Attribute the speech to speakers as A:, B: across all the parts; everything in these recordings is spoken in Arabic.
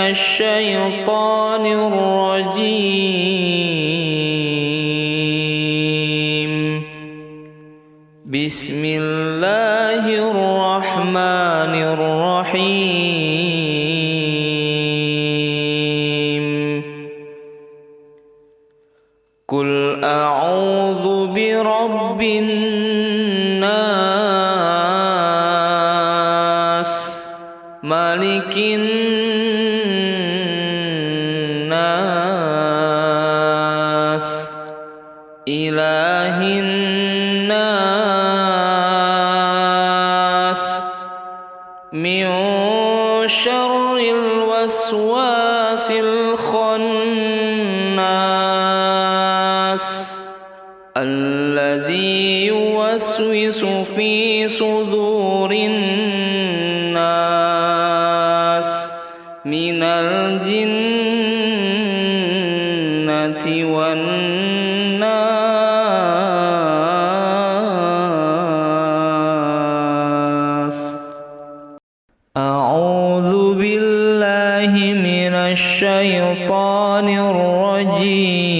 A: الشيطان الرجيم. بسم الله الرحمن الرحيم. قل أعوذ برب الناس ملك الناس إله الناس من شر الوسواس الخناس الذي يوسوس في صدور الناس من الجنة والناس. أعوذ بالله من الشيطان الرجيم.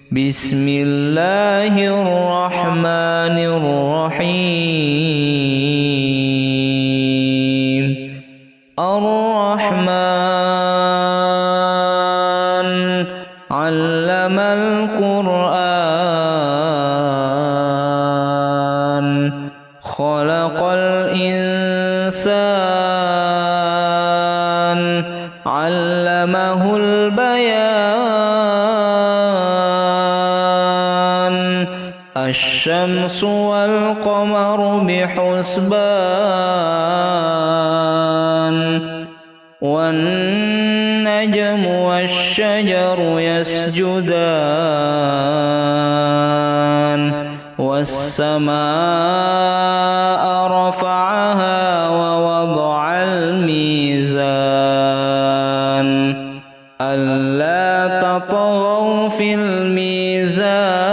A: بسم الله الرحمن الرحيم. الرحمن علم القرآن خلق الإنسان علمه البيان. الشمس والقمر بحسبان والنجم والشجر يسجدان والسماء رفعها ووضع الميزان ألا تطغوا في الميزان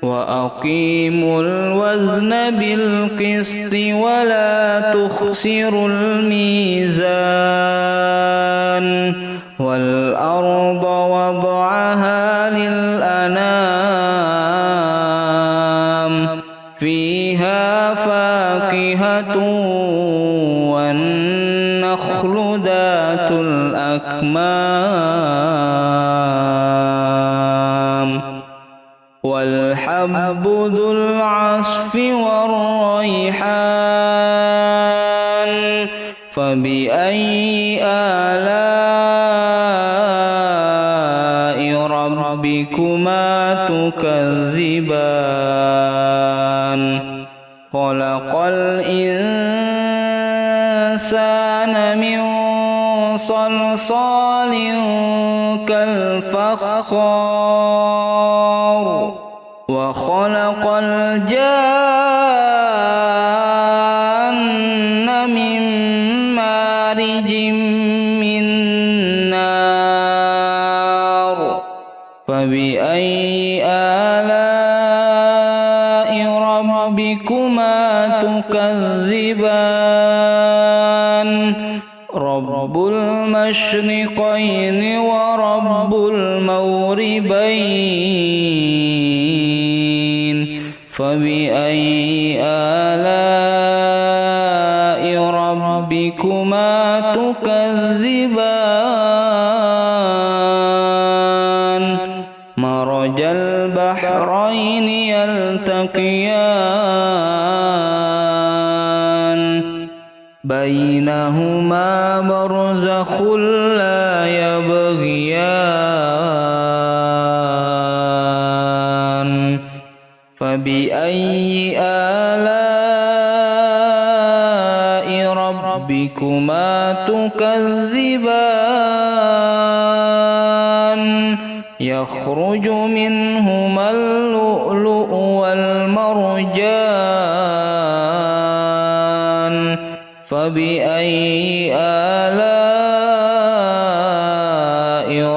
A: وأقيموا الوزن بالقسط ولا تخسروا الميزان والأرض وضعها للأنام فيها فاكهة والنخل ذات الأكمام والحب ذو العصف والريحان. فبأي آلاء ربكما تكذبان. خلق الإنسان من صلصال كالفخار وخلق الجان من مارج من نار. فبأي آلاء ربكما تكذبان. رب المشرقين ورب المغربين. فبأي آلاء ربكما تكذبان. مرج البحرين يلتقيان بينهما برزخ لا يبغيان. فبأي آلاء ربكما تكذبان. يخرج منهما اللؤلؤ والمرجان. فبأي آلاء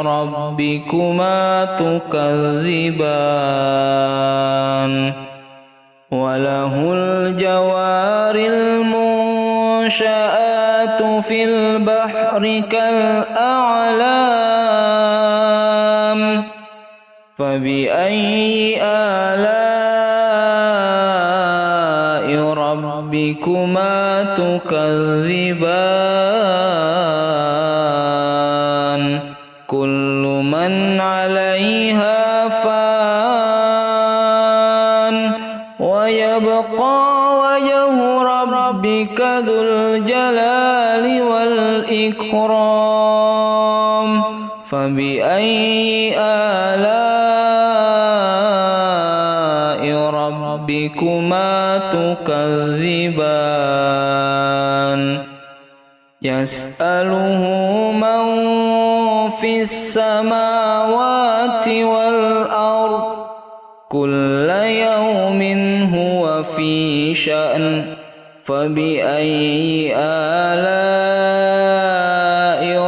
A: ربكما تكذبان. وله الجوار المنشآت في البحر كالأعلام فبأي آلاء ربكما تكذبان كل من عليها فان ويبقى وجه ربك ذو الجلال والإكرام فبأي آلاء ربكما تكذبان يسأله من في السماوات والأرض كل يوم هو في شأن فبأي آلاء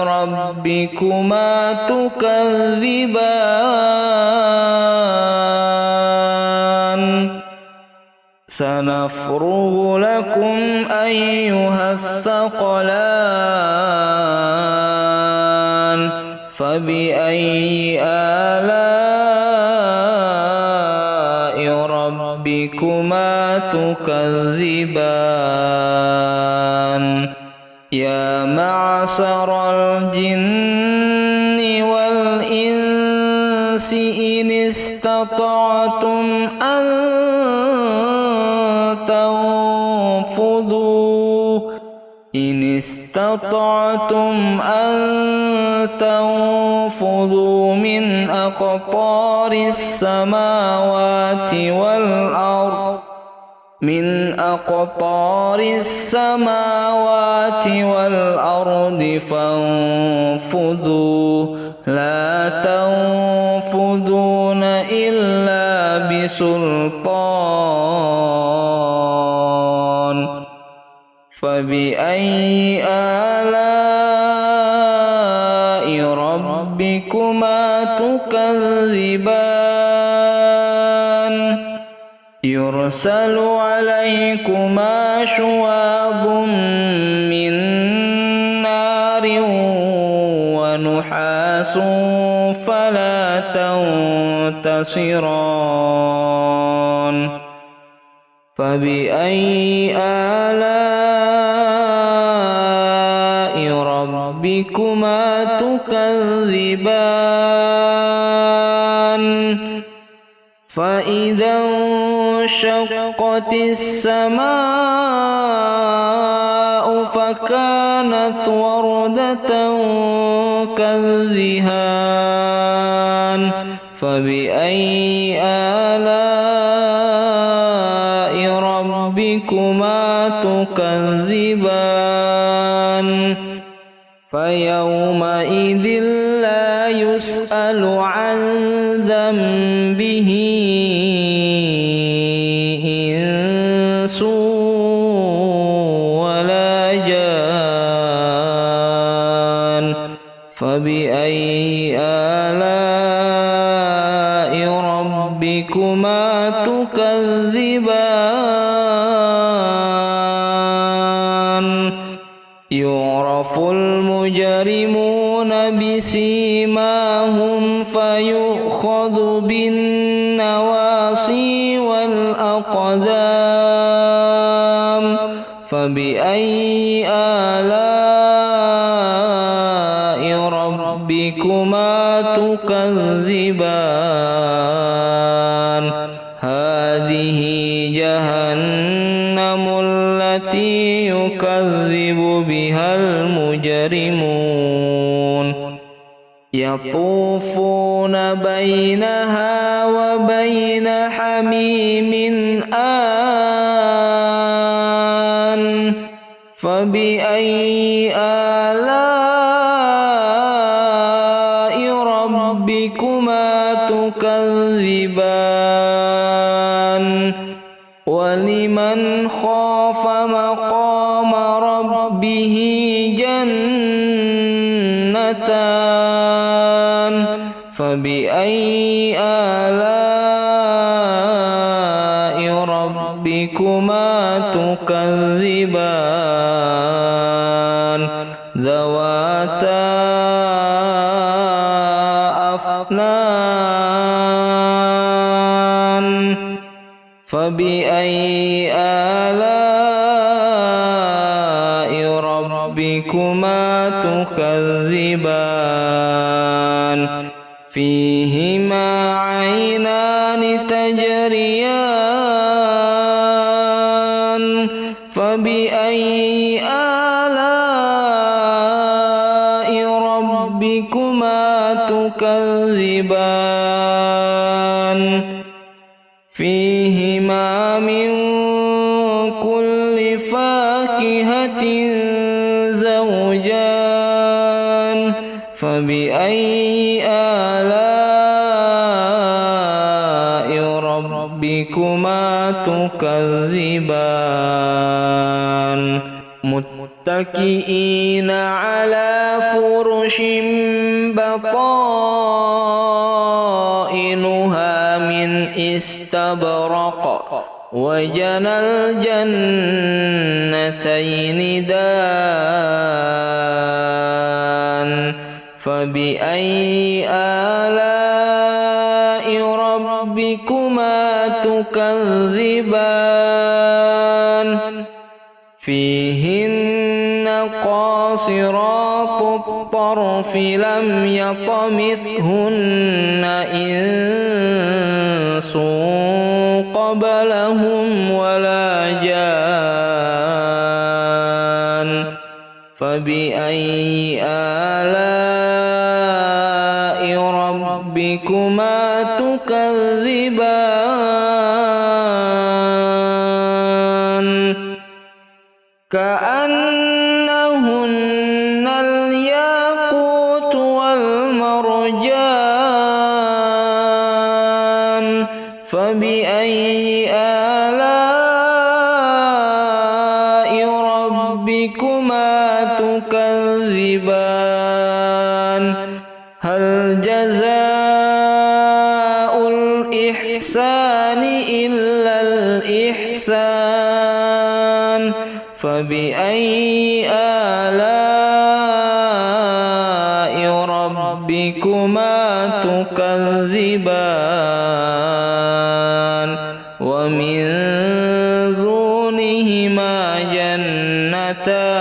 A: ربكما تكذبان سنفرغ لكم أيها الثقلان فبأي آلاء ربكما تكذبان يا معشر الجن والإنس إن استطعتم أن تنفذوا من أقطار السماوات والأرض فانفذوا لا تنفذون إلا بسلطان فبأي آلاء ربكما تكذبان يرسل عليكما شواظ من نار ونحاس فلا تنتصران فبأي آلاء ربكما تكذبان فإذا انشقت السماء فكانت وردة كالدهان فبأي آلاء ربكما تكذبان فيومئذ لا يسأل عن ذنبه إنس ولا جان فبأي آلاء ربكما تكذبان يعرف المجرمون بسيماهم فيؤخذ بالنواصي والأقدام فبأي آلاء ربكما تكذبان هذه جهنم التي يكذب بها المجرمون يطوفون بينها وبين حميم آن فبأي آلاء ربكما تكذبان ولمن خاف مقام ربه جنتان فبأي آلاء ربكما تكذبان فبأي آلاء ربكما تكذبان فيهما عينان تجريان فبأي آلاء ربكما تكذبان فيهما من كل فاكهة زوجان فبأي آلاء ربكما تكذبان متكئين على فرش بطائنها من استبرق وجنى الجنتين دان فبأي آلاء ربكما تكذبان فيهن قاصرات الطرف لم يطمثهن إنس قبلهم ولا جان فبأي آلاء ربكما تكذبان كأنهن الياقوت والمرجان فبأي آلاء ربكما تكذبان هل جزاء الإحسان إلا الإحسان فبأي آلاء ربكما تكذبان ومن دونهما جنتان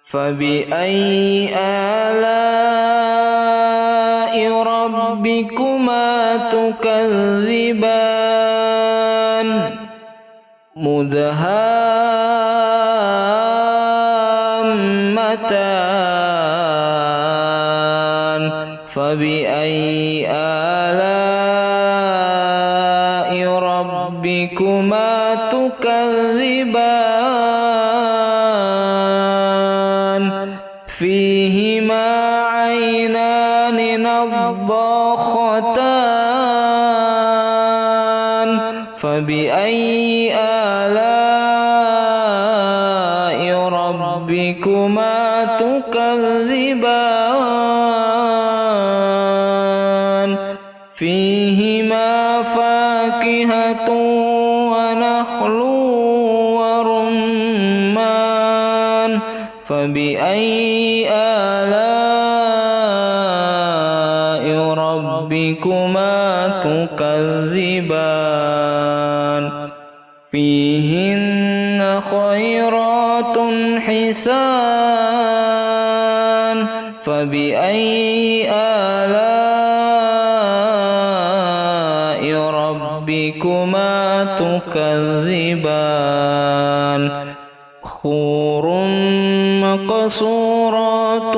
A: فبأي آلاء ربكما تكذبان مدهامتان فبأي آلاء ربكما تكذبان فيهما عينان نضاختان فبأي آلاء ربكما تكذبان فيهما فاكهة ونخل ورمان فبأي آلاء ربكما تكذبان فيهن خيرات حسان فبأي آلاء ربكما تكذبان حور مقصورات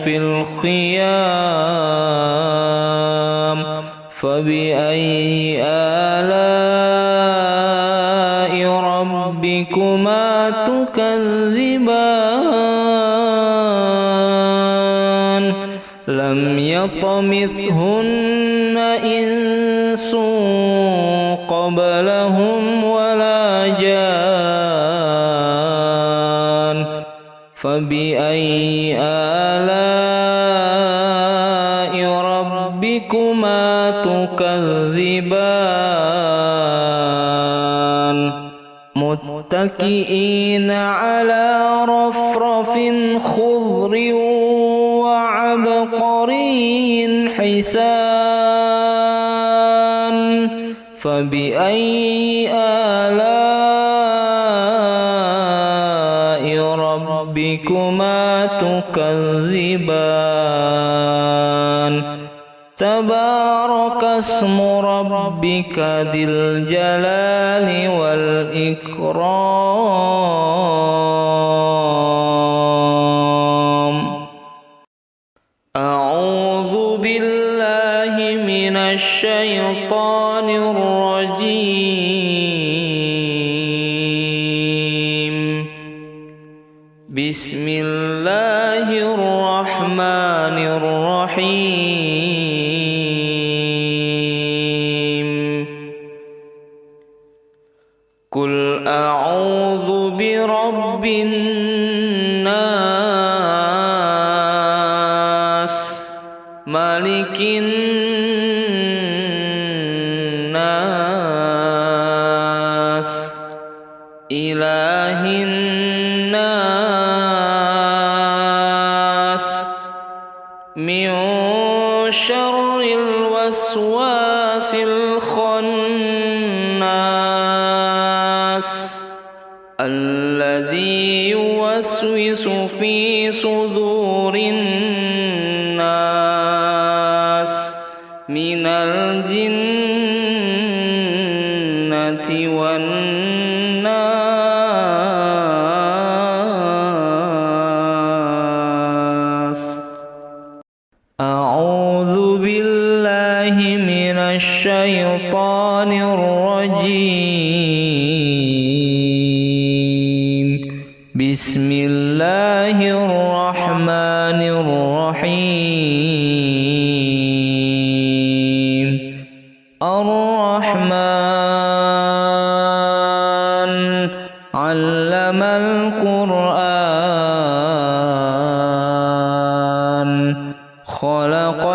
A: في الخيام فبأي آلاء ربكما تكذبان لم يطمثهن إنس قبلهم ولا جان فبأي آلاء ربكما تكذبان متكئين على رفرف خضر وعبقري حسان فبأي آلاء ربكما تكذبان تبارك اسم ربك ذي الجلال والإكرام أعوذ بالله من الشيطان الرجيم بسم الله الرحمن الرحيم قل أعوذ برب الناس ملك الناس إله الناس من شر الوسواس الخناس الذي يوسوس في صدور الناس من الجنة والناس أعوذ بالله من الشيطان الرجيم بسم الله الرحمن الرحيم الرحمن علم القرآن خلق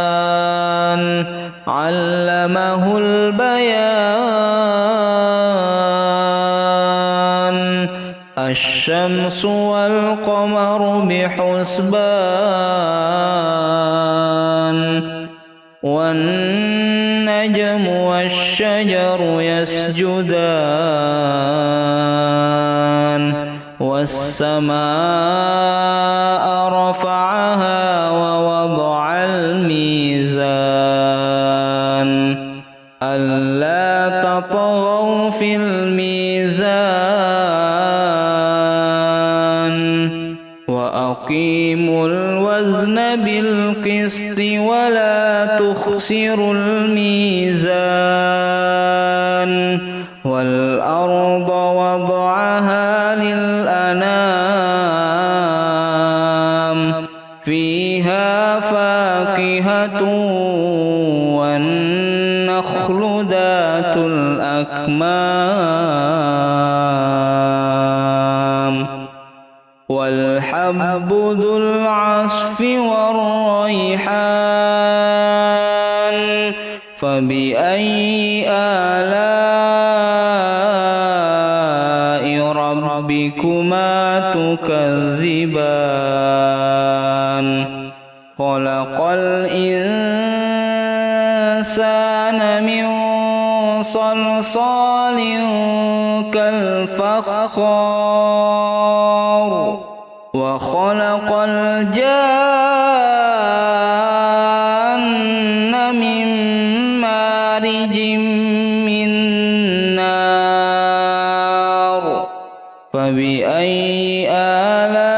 A: الإنسان علمه البيان الشمس والقمر بحسبان والنجم والشجر يسجدان والسماء رفعها ووضع الميزان ألا تطغوا في الميزان وأقيموا الوزن بالقسط ولا تخسروا الميزان والأرض وضعها للأنام فيها فاكهة والنخل ذات الأكمام والحب ذو العصف والريحان فبأي آلاء ربكما تكذبان خلق الإنسان من صلصال كالفخار وخلق الجان من مارج من نار فبأي آلاء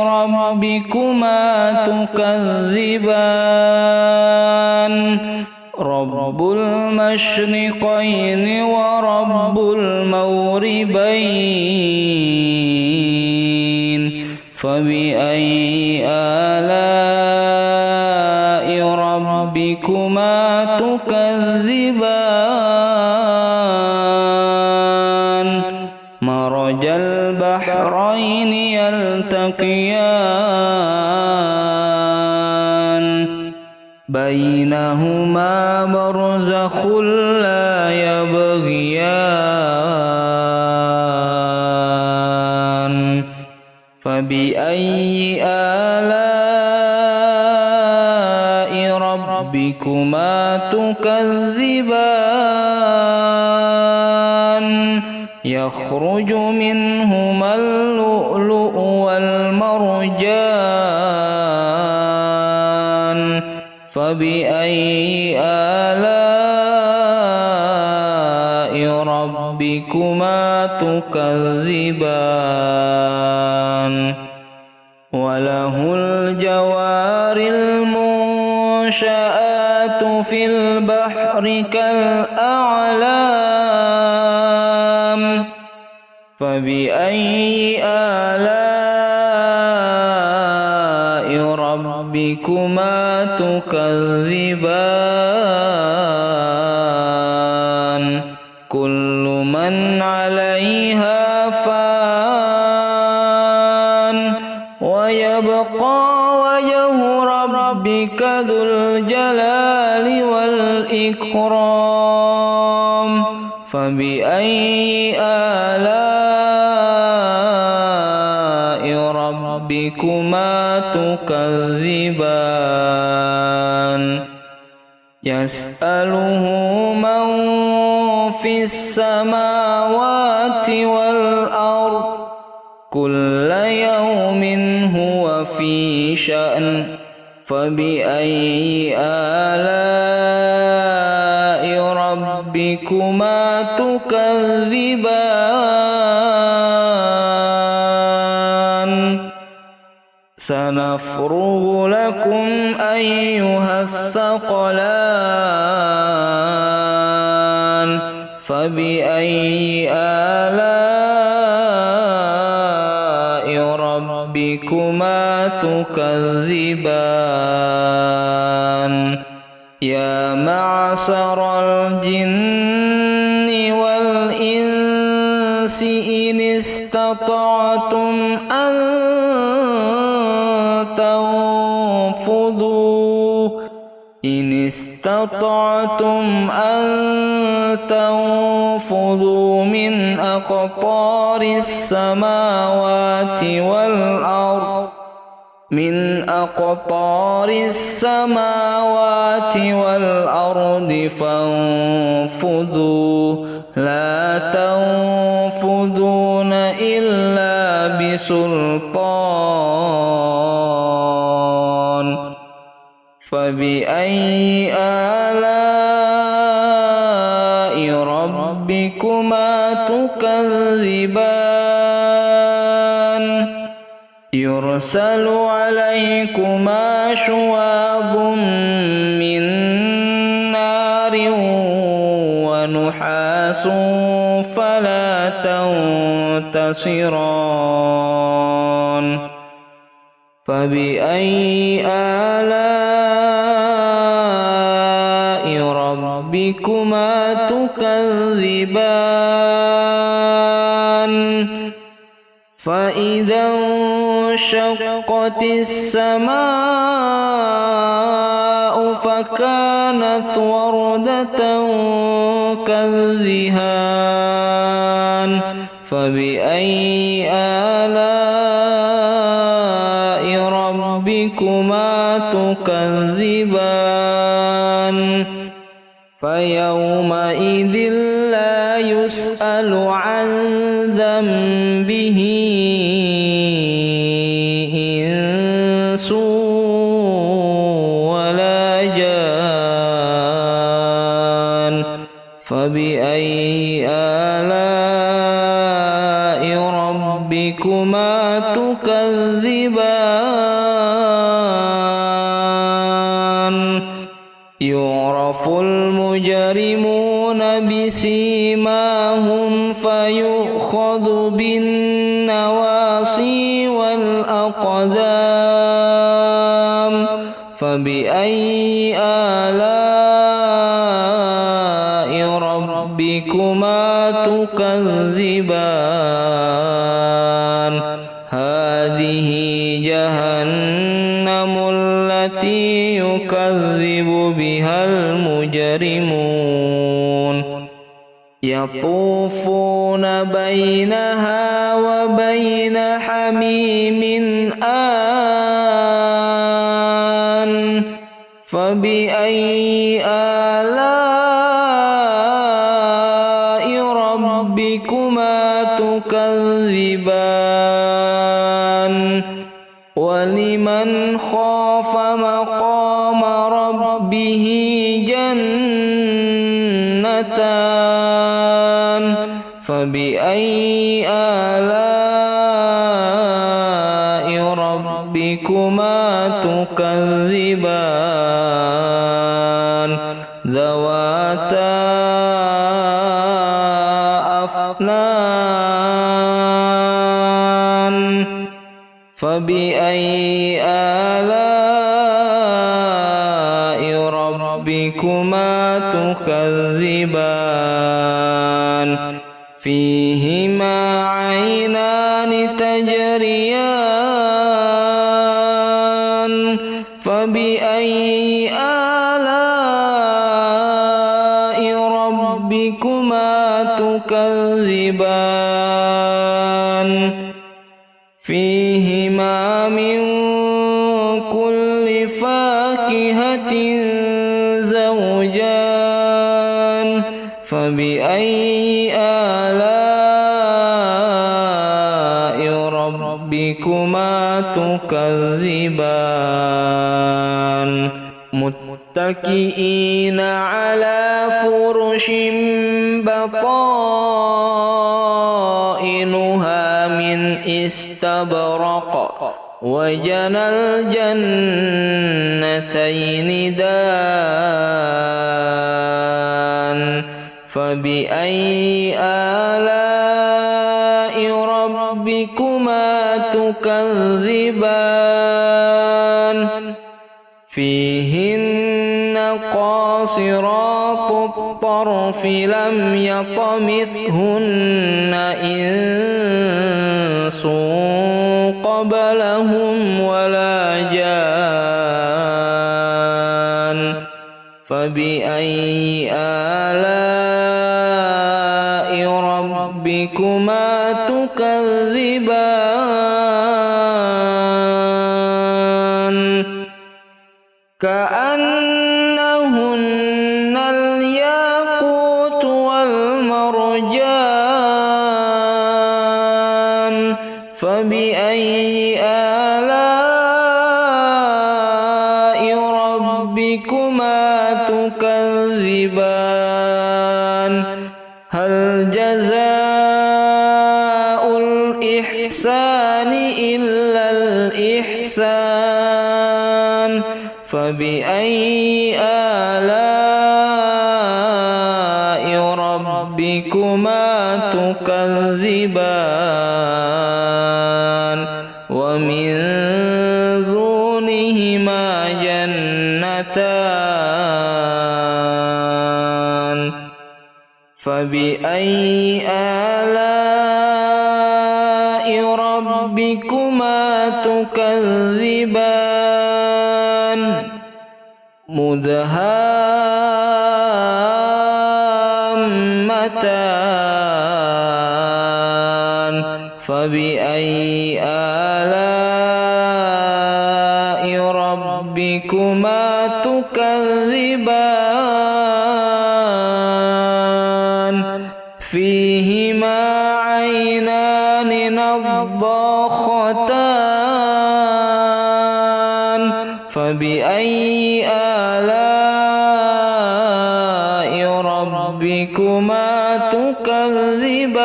A: ربكما تكذبان رب المشرقين ورب المغربين فبأي آلاء ربكما تكذبان مرج البحرين يلتقيان بينهما برزخ لا يبغيان فبأي آلاء ربكما تكذبان يخرج منهما اللؤلؤ والمرجان فبأي آلاء ربكما تكذبان وله الجوار المنشآت في البحر كالأعلام فبأي آلاء ربكما تكذبان كل من عليها فان ويبقى وجه ربك ذو الجلال والإكرام فبأي آلاء ربكما تكذبان يسأله من في السماوات والأرض كل يوم هو في شأن فبأي آلاء ربكما تكذبان سنفرغ لكم أيها الثقلان فبأي آلاء ربكما تكذبان يا معشر الجن والإنس إن استطعتم أن تنفذوا من أقطار السماوات والأرض فانفذوا لا تنفذون إلا بسلطان فبأي آلاء ربكما تكذبان يرسل عليكما شواظ من نار ونحاس فلا تنتصران فبأي آلاء ربكما تكذبان فإذا انشقت السماء فكانت وردة كالدهان فبأي آلاء ربكما تكذبان فيومئذ لا يسأل عن ذنبه إنس ولا جان فبأي آلاء ربكما تكذبان يعرف المجرمون بسيماهم فيؤخذ بالنواصي والأقدام فبأي آلاء ربكما تكذبان هذه جهنم التي يكذب بها المجرمون يطوفون بينها وبين حميم آن فبأي آلاء ربكما تكذبان ولمن خاف مقام ربه جنتان فبأي آلاء ربكما تكذبان ذواتا أفنان فبأي آلاء ربكما تكذبان فيهما عينان تجريان فبأي آلاء ربكما تكذبان فيهما من كل فاكهة زوجان فبأي آلاء ربكما تكذبان متكئين على فرش بطائنها من استبرق وجنى الجنتين دان فبأي آلاء ربكما تكذبان فيهن قاصرات الطرف لم يطمثهن إنس قبلهم ولا جان فبأي آلاء ربكما تكذبان كأنهن الياقوت والمرجان فبأي آلاء ربكما تكذبان هل جزاء الإحسان إلا الإحسان فبأي آلاء ربكما تكذبان ومن دونهما جنتان فبأي آلاء ربكما تكذبان مدهامتان فبأي آلاء ربكما تكذبان فيهما عينان نضاختان فبأي آلاء ربكما تكذبان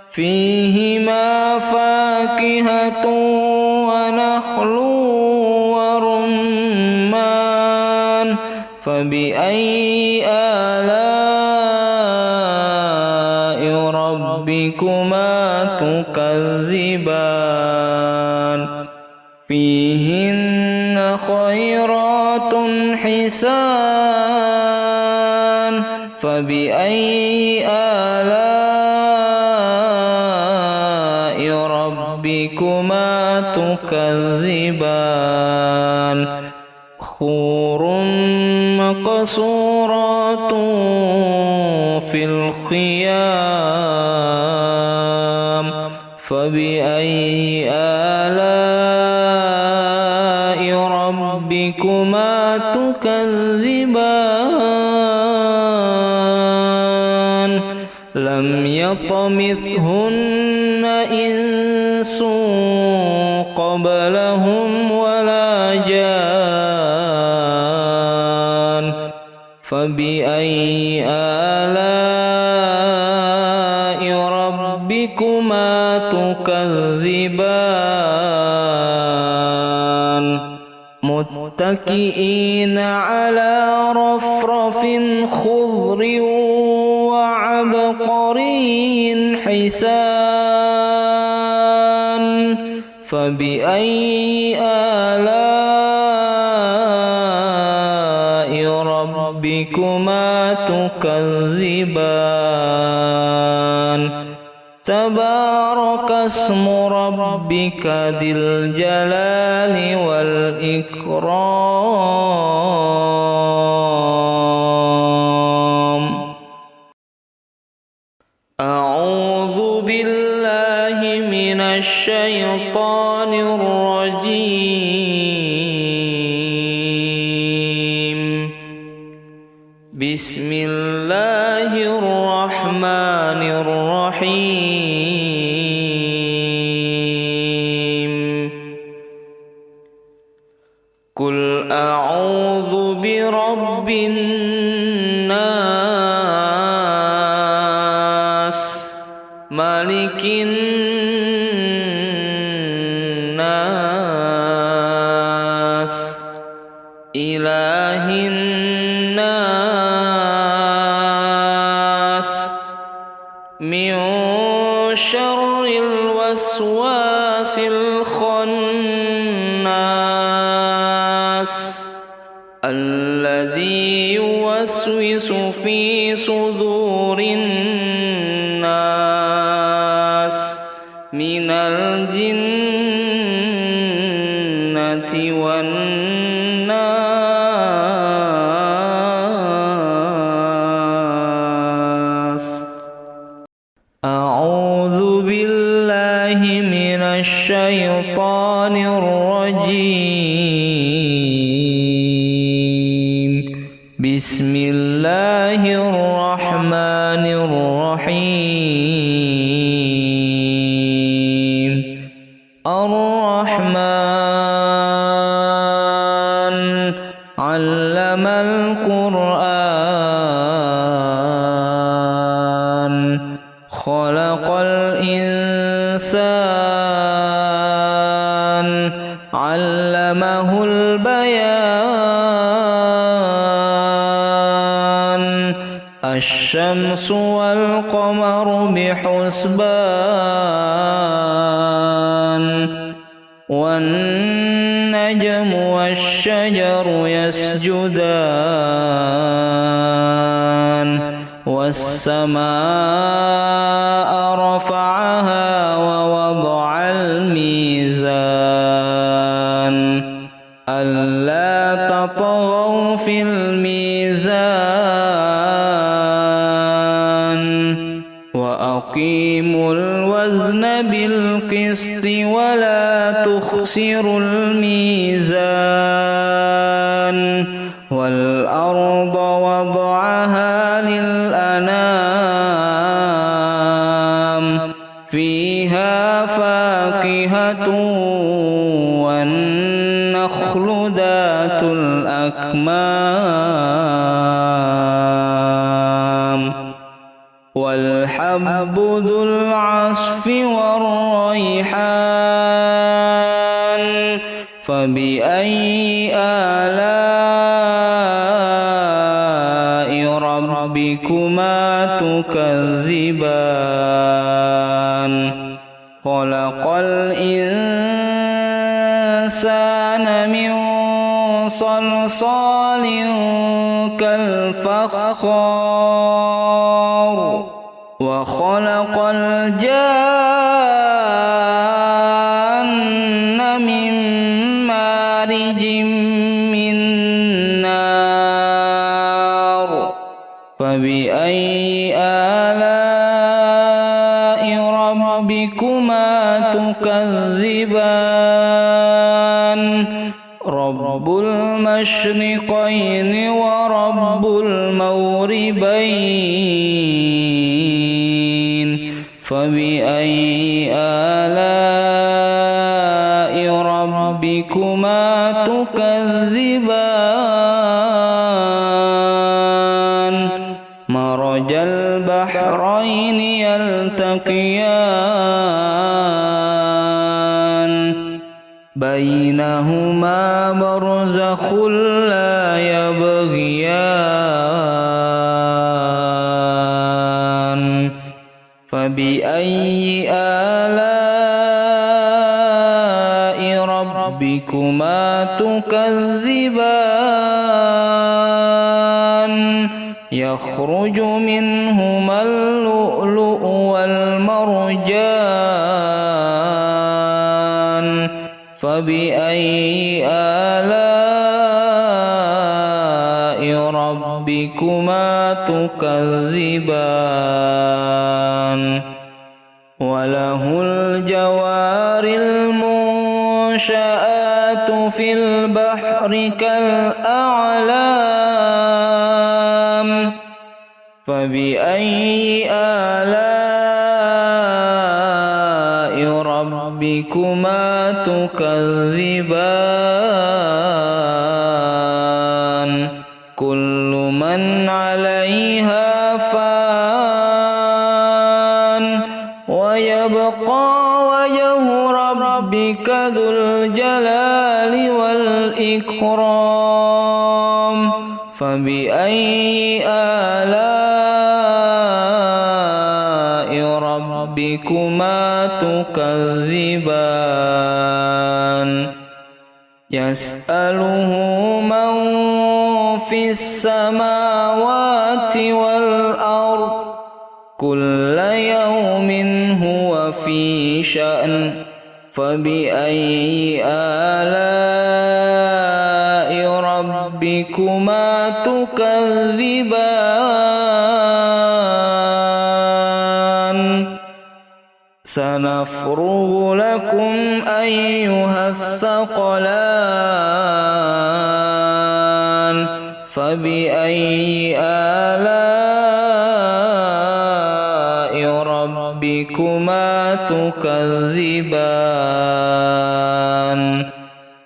A: فيهما فاكهة ونخل ورمان فبأي آلاء ربكما تكذبان فيهن خيرات حسان فبأي آلاء ربكما تكذبان حور مقصورات في الخيام فبأي آلاء ربكما تكذبان لم يطمثهن إنس قبلهم ولا جان فبأي آلاء ربكما تكذبان متكئين على رفرف خضر وعبقري حسان فبأي آلاء ربكما تكذبان تبارك اسم ربك ذي الجلال والإكرام أعوذ بالله من الشيطان الرجيم بسم الله الرحمن الرحيم قل أعوذ برب الناس ملك الناس إله الناس من شر الوسواس الخناس الذي يوسوس في صدور الناس من الجنة والناس أعوذ بالله من الشيطان الرجيم بسم الله الرحمن الرحيم الرحمن علم القرآن خلق الإنسان علمه البيان الشمس والقمر بحسبان والنجم والشجر يسجدان والسماء رفعها ووضع الميزان ألا تطغوا في الميزان وأقيموا الوزن بالقسط ولا تخسروا الميزان والأرض وضعها للأنام فيها فاكهة والنخل ذات الأكمام والحب ذو العصف والريحان فبأي آلاء ربكما تكذبان خلق الإنسان من صلصال كالفخار وخلق الجان من مارج من نار فبأي آلاء ربكما تكذبان رب المشرقين ورب المغربين فبأي آلاء ربكما تكذبان مرج البحرين يلتقيان بينهما برزخ لا يبغيان فبأي آلاء ربكما تكذبان يخرج منهما اللؤلؤ والمرجان فبأي آلاء ربكما تكذبان وله الجوار المنشآت في البحر كالأعلام فبأي آلاء ربكما تكذبان كل من عليها فان ويبقى وجه ربك ذو الجلال والإكرام فبأي آلاء ربكما تكذبان يسأله من في السماوات والأرض كل يوم هو في شأن فبأي آلاء ربكما تكذبان سنفرغ لكم أيها الثقلان فبأي آلاء ربكما تكذبان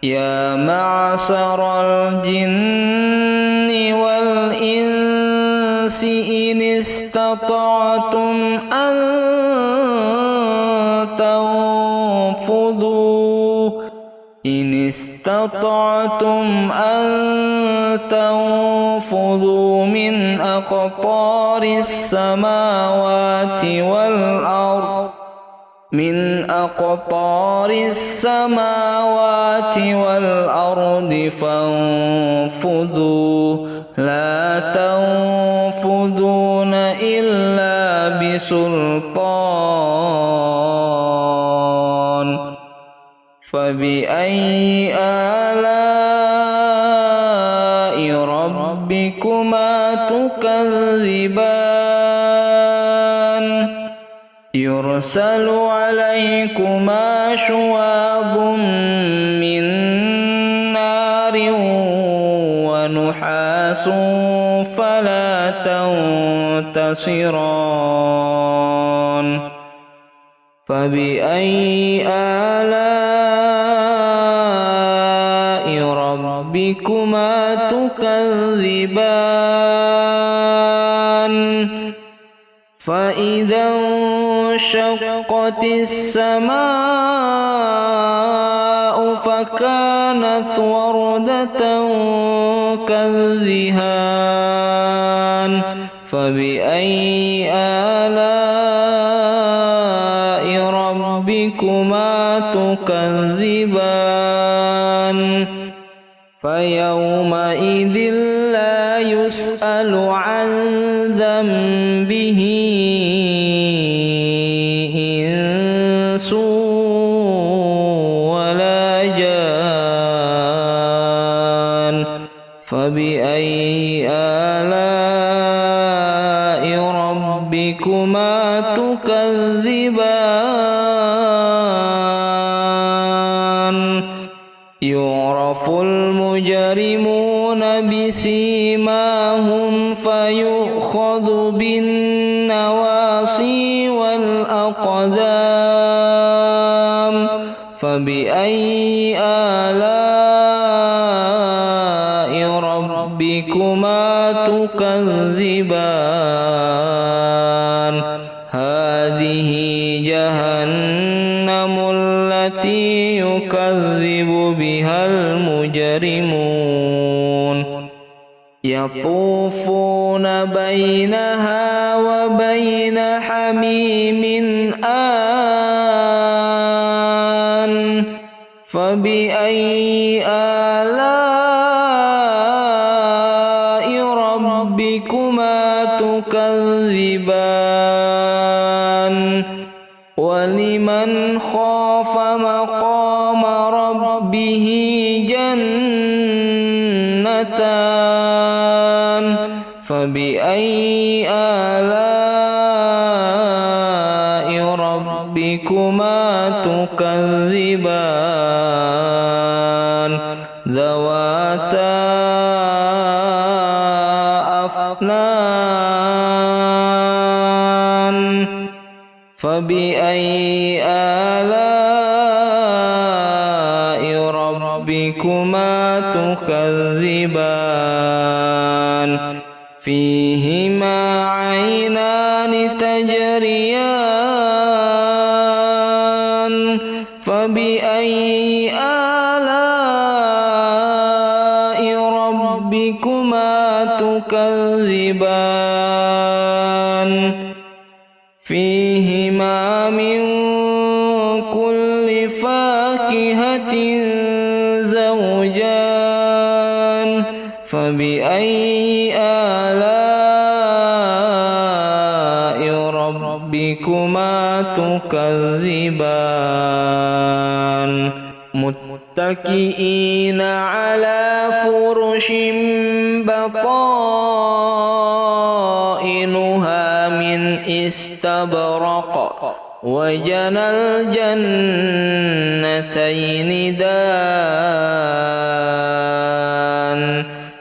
A: يا معشر الجن والإنس إن استطعتم أن تنفذوا من أقطار السماوات والأرض فانفذوا لا تنفذون إلا بسلطان فبأي آلاء ربكما تكذبان يرسل عليكما شواظ من نار ونحاس فلا تنتصران فبأي آلاء ربكما تكذبان فإذا انشقت السماء فكانت وردة كالدهان فبأي آلاء ربكما تكذبان فيومئذ لا يسأل عن ذنبه إنس ولا جان فبأي آلاء ربكما تكذبان يعرف المجرمون بسيماهم فيؤخذ بالنواصي والأقدام فبأي آلاء ربكما تكذبان هذه جهنم التي يكذب بها المجرمون يطوفون بينها وبين حميم آن فبأي آلاء ربكما تكذبان ولمن خاف مقام ربه جنتان فبأي آلاء ربكما تكذبان ذواتا أفنان فبأي آلاء ربكما تكذبان فيهما عينان تجريان فبأي آلاء ربكما تكذبان فيهما من كل فاكهة زوجان فبأي آلاء ربكما تكذبان متكئين على فرش بطائنها من استبرق وجنى الجنتين دان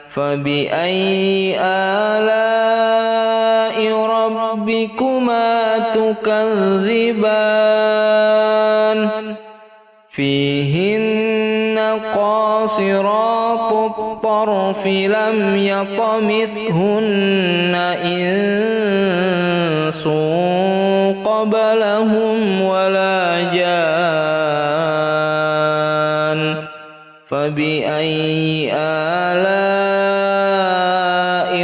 A: فبأي آلاء ربكما تكذبان فيهن قاصرات الطرف لم يطمثهن إنس قبلهم ولا جان فبأي آلاء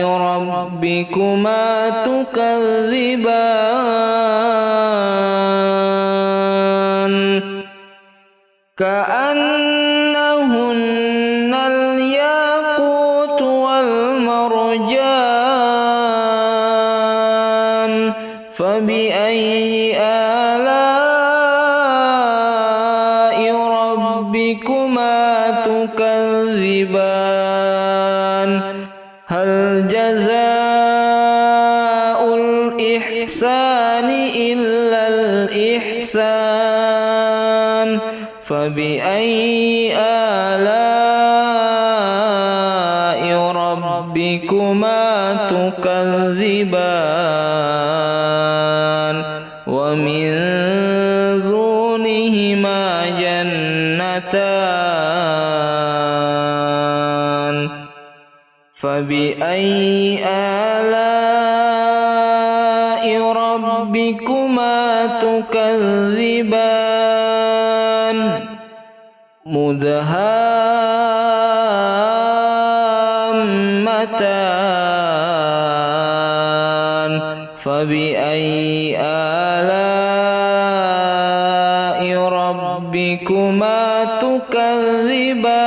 A: ربكما تكذبان كأنهن الياقوت والمرجان فبأي آلاء ربكما تكذبان هل جزاء الإحسان إلا الإحسان فبأي آلاء ربكما تكذبان ومن دونهما جنتان فبأي آلاء ربكما تكذبان مدهامتان فبأي آلاء ربكما تكذبان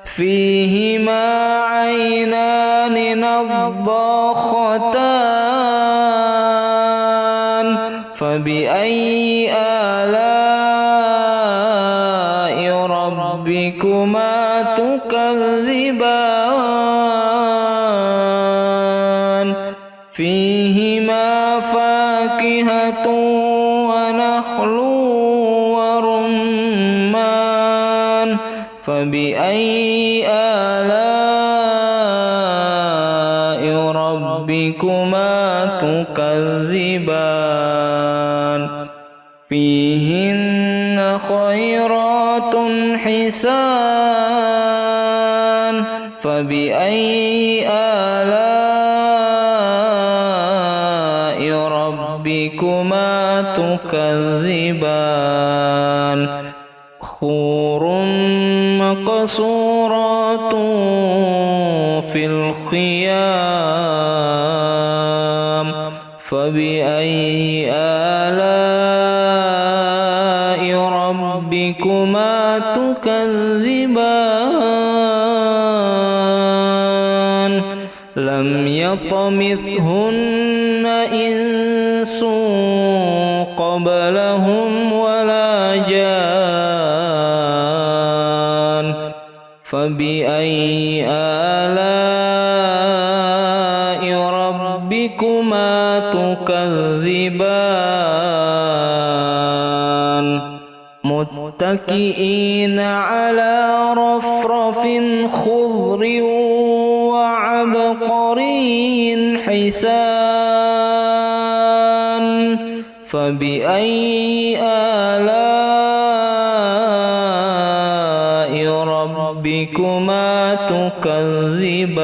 A: فيهما عينان نضاختان فبأي آلاء ربكما تكذبان فيهما فاكهة ونخل ورمان فبأي آلاء ربكما تكذبان فيهن خيرات حسان فبأي آلاء ربكما تكذبان حور مقصورات في الخيام فبأي آلاء ربكما تكذبان لم يطمثهن إنس قبلهم ولا جان فبأي آلاء ربكما تكذبان متكئين على رفرف خضر وعبقري حسان فبأي آلاء ربكما تكذبان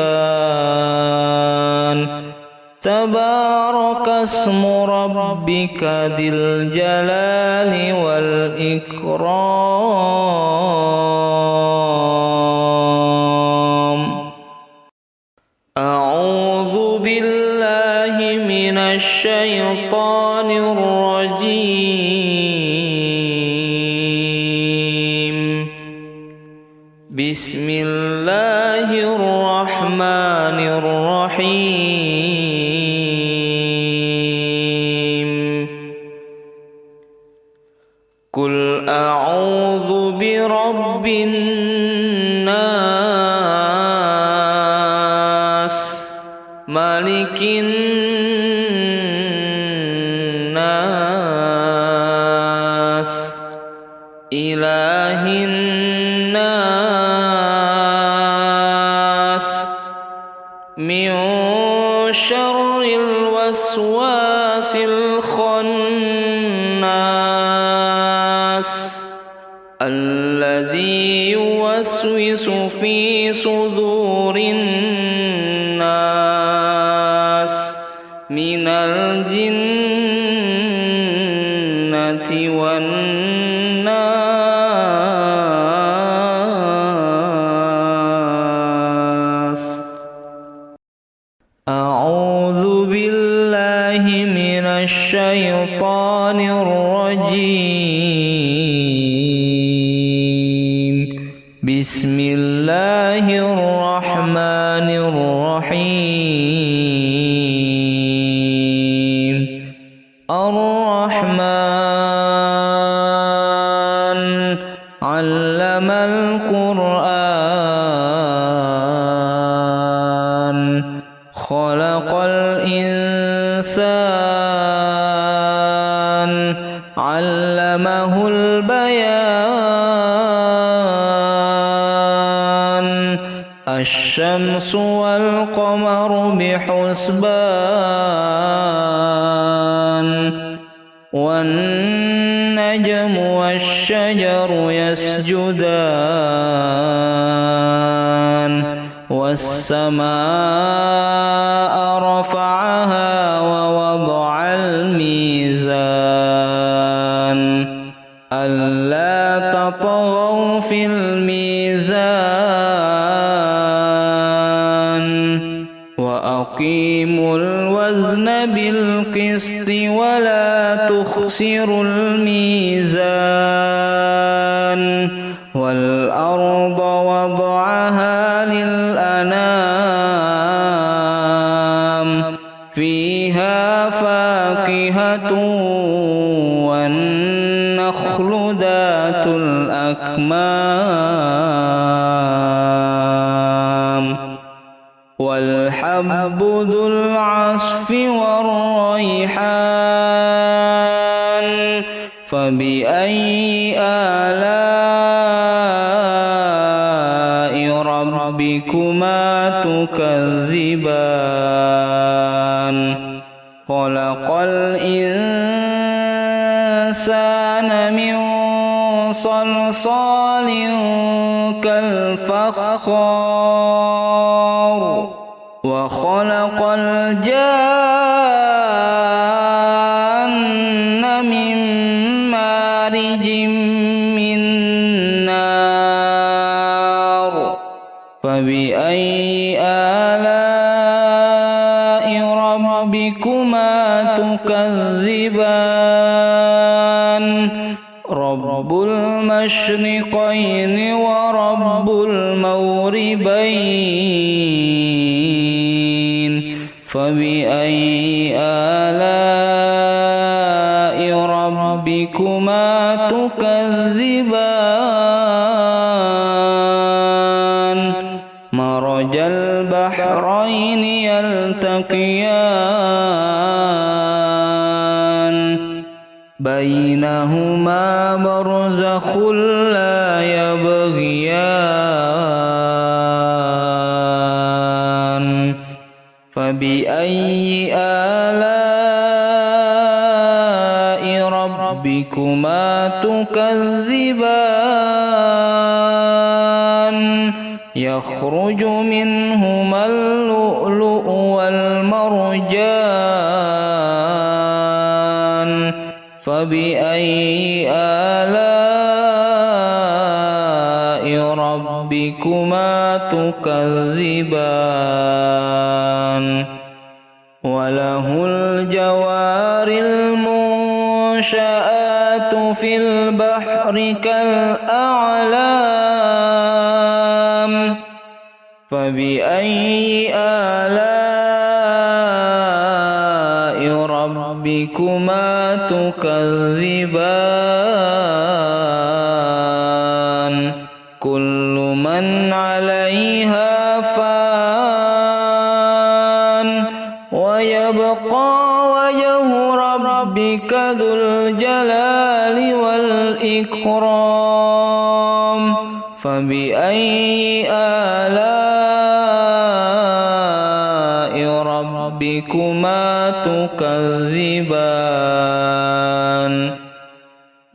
A: تبارك اسم ربك ذي الجلال والإكرام أعوذ بالله من الشيطان الرجيم بسم الله الرحمن الرحيم قل أعوذ برب الناس ملك الناس إله الناس من شر الوسواس الخناس الذي يوسوس في صدور الناس من الجنة والناس أعوذ بالله من الشيطان الرجيم بسم الله الرحمن الرحيم الرحمن علم القرآن خلق الإنسان علمه البيان الشمس والقمر بحسبان والنجم والشجر يسجدان والسماء رفعها ووضع الميزان ألا تطغوا في الميزان وأقيموا الوزن بالقسط ولا تخسروا الميزان والأرض وضعها للأنام فيها فاكهة والنخل ذات الأكمام والحب ذو العصف والريحان فبأي آلاء ربكما تكذبان خلق الإنسان من صلصال كالفخار وخلق الجان من مارج من نار فبأي آلاء ربكما تكذبان رب المشرقين ورب المغربين فبأي آلاء ربكما تكذبان مرج البحرين يلتقيان بينهما برزخ لا يبغيان فبأي آلاء ربكما تكذبان يخرج منهما اللؤلؤ والمرجان فبأي آلاء ربكما تكذبان وله الجوار المنشآت في البحر كالأعلام فبأي آلاء ربكما تكذبان كل من عليها فان ويبقى وجه ربك ذو الجلال والإكرام فبأي آلاء ربكما تكذبان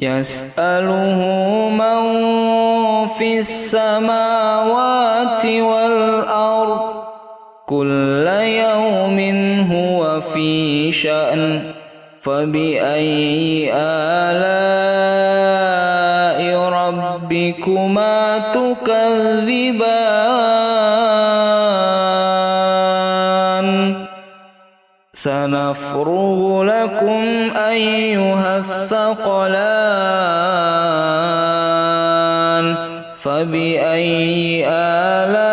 A: يسأله من في السماوات والأرض كل يوم هو في شأن فبأي آلاء ربكما تكذبان سنفرغ لكم أيها الثقلان فبأي آلاء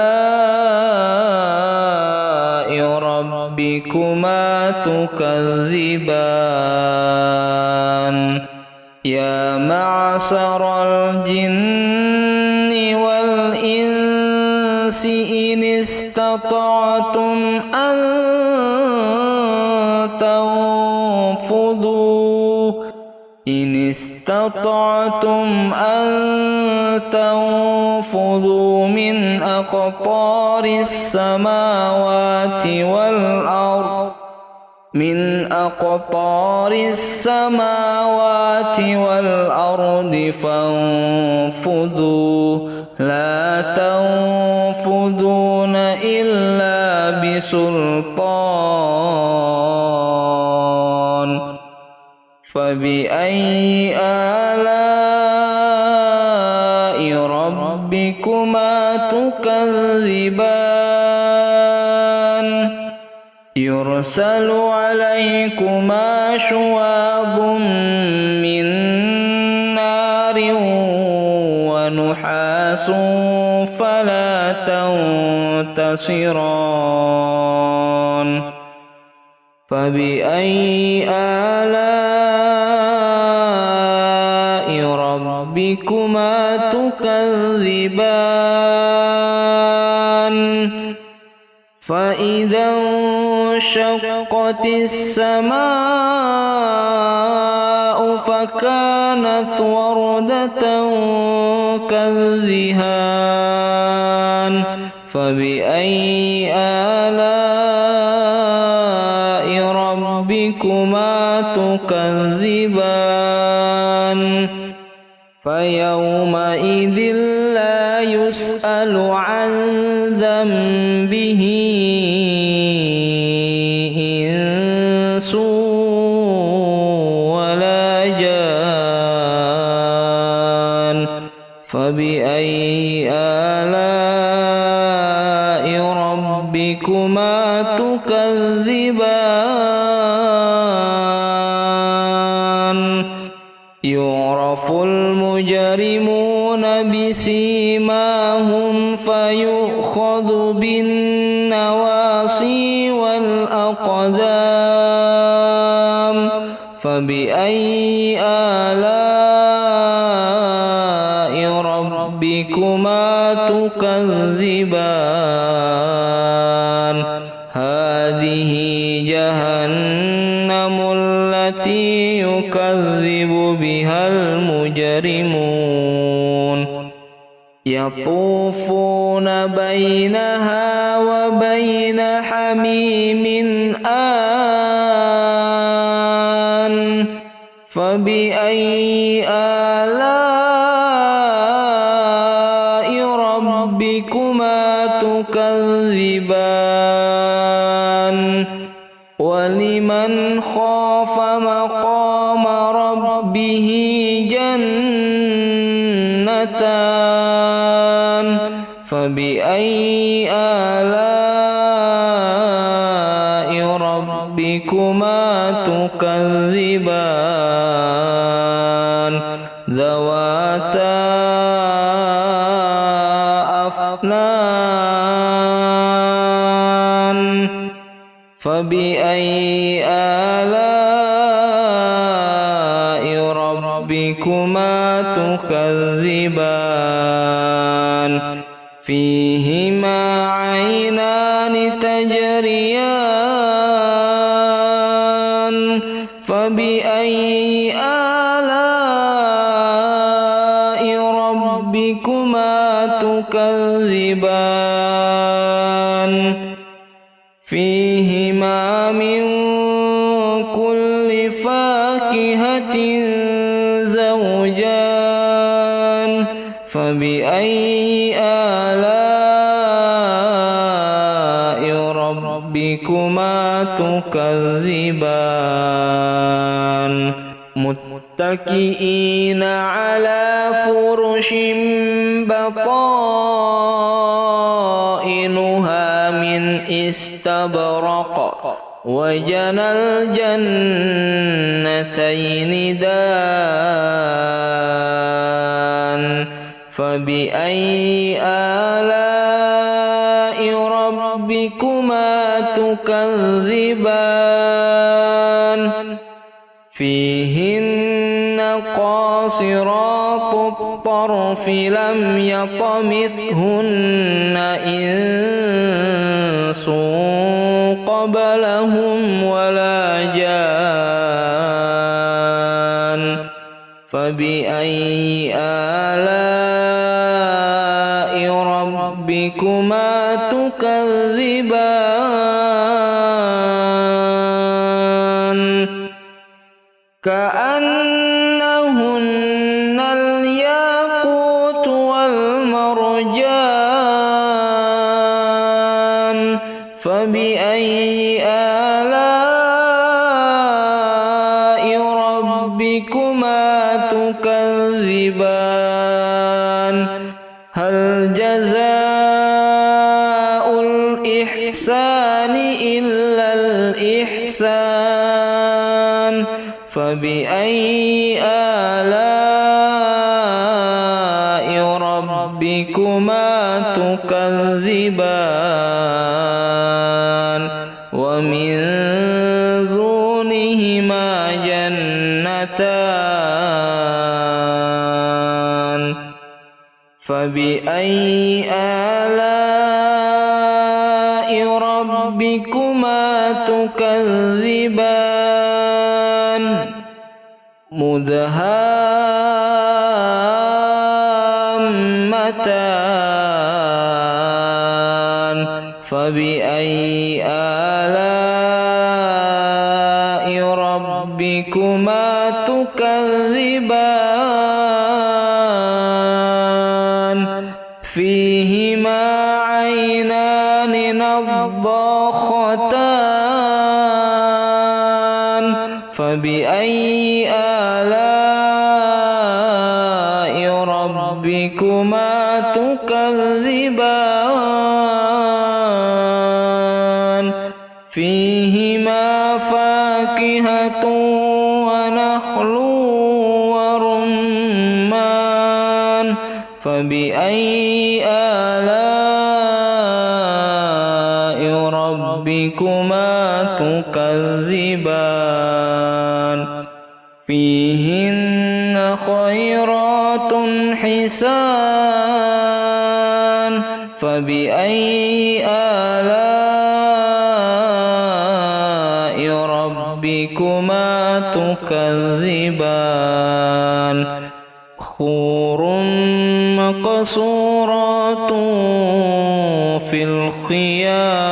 A: ربكما تكذبان يا معشر الجن والإنس إن استطعتم أن تنفذوا من أقطار السماوات والأرض فانفذوا لا تنفذون إلا بسلطان فبأي آلاء ربكما تكذبان يرسل عليكما شواظ من نار ونحاس فلا تنتصران فبأي آلاء ربكما تكذبان فإذا انشقت السماء فكانت وردة كالدهان فبأي آلاء ربكما تكذبان فيومئذ لا يسأل عن ذنبه إنس ولا جان فبأي آلاء ربكما تكذبان يعرف المجرمون بسيماهم فيؤخذ بالنواصي والأقدام فبأي آلاء ربكما تكذبان هذه جهنم التي يكذب بها المجرمون يطوفون بينها وبين حميم آن فبأي آلاء ربكما تكذبان ولمن خاف مقام ربه جنتان فبأي آلاء ربكما تكذبان ذواتا أفنان فبأي آلاء ربكما تكذبان فيهما عينان تجريان فبأي آلاء ربكما تكذبان فيهما من كل فاكهة زوجان فبأي آلاء ربكما تكذبان متكئين على فرش بطائنها من استبرق وجنى الجنتين دان فبأي آلاء ربكما تكذبان فيهن قاصرات الطرف لم يطمثهن إنس قبلهم ولا جان فبأي آلاء ربكما تكذبان كأنهن الياقوت والمرجان فبأي آلاء ربكما تكذبان هل جزاء الإحسان إلا الإحسان فبأي آلاء ربكما تكذبان ومن دونهما جنتان فبأي آلاء ربكما تكذبان مدهامتان فبأي آلاء ربكما تكذبان فيهما عينان نضاختان فبأي آلاء ربكما تكذبان فيهما فاكهة ونخل ورمان فبأي آلاء ربكما تكذبان فيهن خيرات حسان فبأي آلاء ربكما تكذبان حور مقصورات في الخيام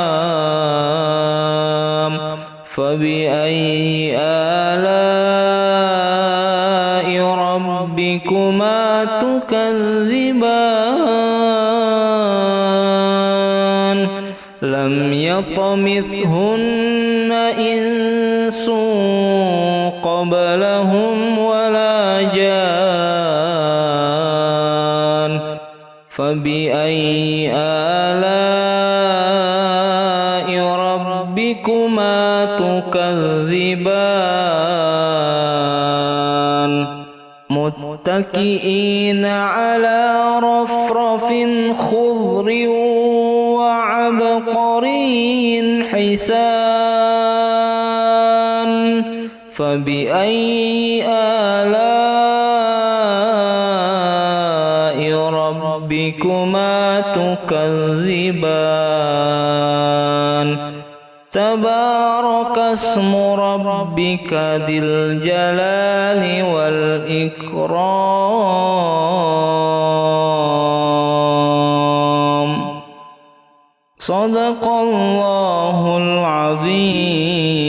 A: فبأي آلاء ربكما تكذبان لم يطمثهن إنس قبلهم ولا جان فبأي آلاء ربكما تكذبان متكئين على رفرف خضر وعبقري حسان فبأي آلاء ربكما تكذبان تبارك اسم ربك ذي الجلال والإكرام صدق الله العظيم.